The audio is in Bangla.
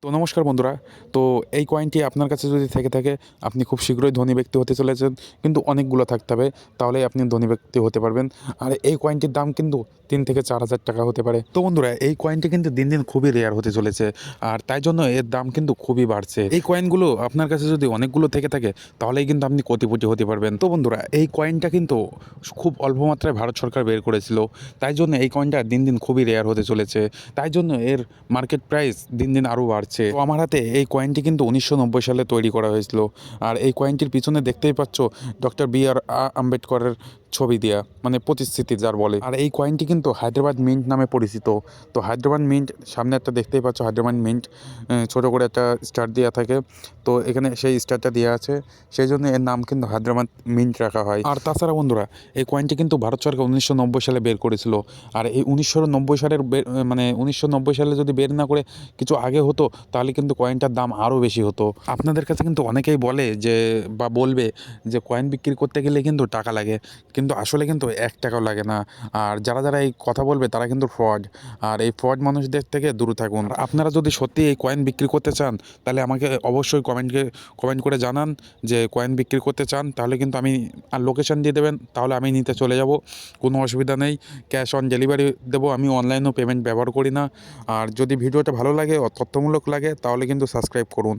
তো নমস্কার বন্ধুরা। তো এই কয়েনটি আপনার কাছে যদি থেকে থাকে, আপনি খুব শীঘ্রই ধনী ব্যক্তি হতে চলেছেন। কিন্তু অনেকগুলো থাকতে হবে, তাহলেই আপনি ধনী ব্যক্তি হতে পারবেন। আর এই কয়েনটির দাম কিন্তু ৩ থেকে ৪ হাজার টাকা হতে পারে। তো বন্ধুরা, এই কয়েনটি কিন্তু দিন দিন খুবই রেয়ার হতে চলেছে, আর তাই জন্য এর দাম কিন্তু খুবই বাড়ছে। এই কয়েনগুলো আপনার কাছে যদি অনেকগুলো থেকে থাকে, তাহলেই কিন্তু আপনি কোটিপতি হতে পারবেন। তো বন্ধুরা, এই কয়েনটা কিন্তু খুব অল্প মাত্রায় ভারত সরকার বের করেছিল, তাই জন্য এই কয়েনটা দিন দিন খুবই রেয়ার হতে চলেছে। তাই জন্য এর মার্কেট প্রাইস দিন দিন আরও বাড়ছে। তো আমার হাতে এই কয়েনটি কিন্তু 1990 সালে তৈরি করা হয়েছিল। আর এই কয়েনটির পিছনে দেখতেই পাচ্ছ ডক্টর আম্বেদকরের ছবি দেওয়া, মানে প্রতিশ্রুতি যার বলে। আর এই কয়েনটি কিন্তু হায়দ্রাবাদ মিন্ট নামে পরিচিত। তো হায়দ্রাবাদ মিন্ট, সামনে একটা দেখতেই পাচ্ছ হায়দ্রাবাদ মিন্ট, ছোটো করে একটা স্টার দেওয়া থাকে। তো এখানে সেই স্টারটা দেওয়া আছে, সেই জন্য এর নাম কিন্তু হায়দ্রাবাদ মিন্ট রাখা হয়। আর তাছাড়া বন্ধুরা, এই কয়েনটি কিন্তু ভারত সরকার 1990 সালে বের করেছিল। আর এই 1990 সালের মানে 1990 সালে যদি বের না করে কিছু আগে হতো, তাহলে কিন্তু কয়েনটার দাম আরও বেশি হতো। আপনাদের কাছে কিন্তু অনেকেই বলে যে, বা বলবে যে কয়েন বিক্রি করতে গেলে কিন্তু টাকা লাগে, কিন্তু আসলে কিন্তু 1 টাকাও লাগে না। আর যারা যারা এই কথা বলবে তারা কিন্তু ফ্রড। আর এই ফ্রড মানুষদের থেকে দূরে থাকুন। আর আপনারা যদি সত্যি এই কয়েন বিক্রি করতে চান, তাহলে আমাকে অবশ্যই কমেন্ট করে জানান যে কয়েন বিক্রি করতে চান। তাহলে কিন্তু আমি, আর লোকেশন দিয়ে দেবেন, তাহলে আমি নিতে চলে যাব, কোনো অসুবিধা নেই। ক্যাশ অন ডেলিভারি দেবো, আমি অনলাইনেও পেমেন্ট ব্যবহার করি না। আর যদি ভিডিওটা ভালো লাগে ও তথ্যমূলক লাগে, তাহলে কিন্তু সাবস্ক্রাইব করুন।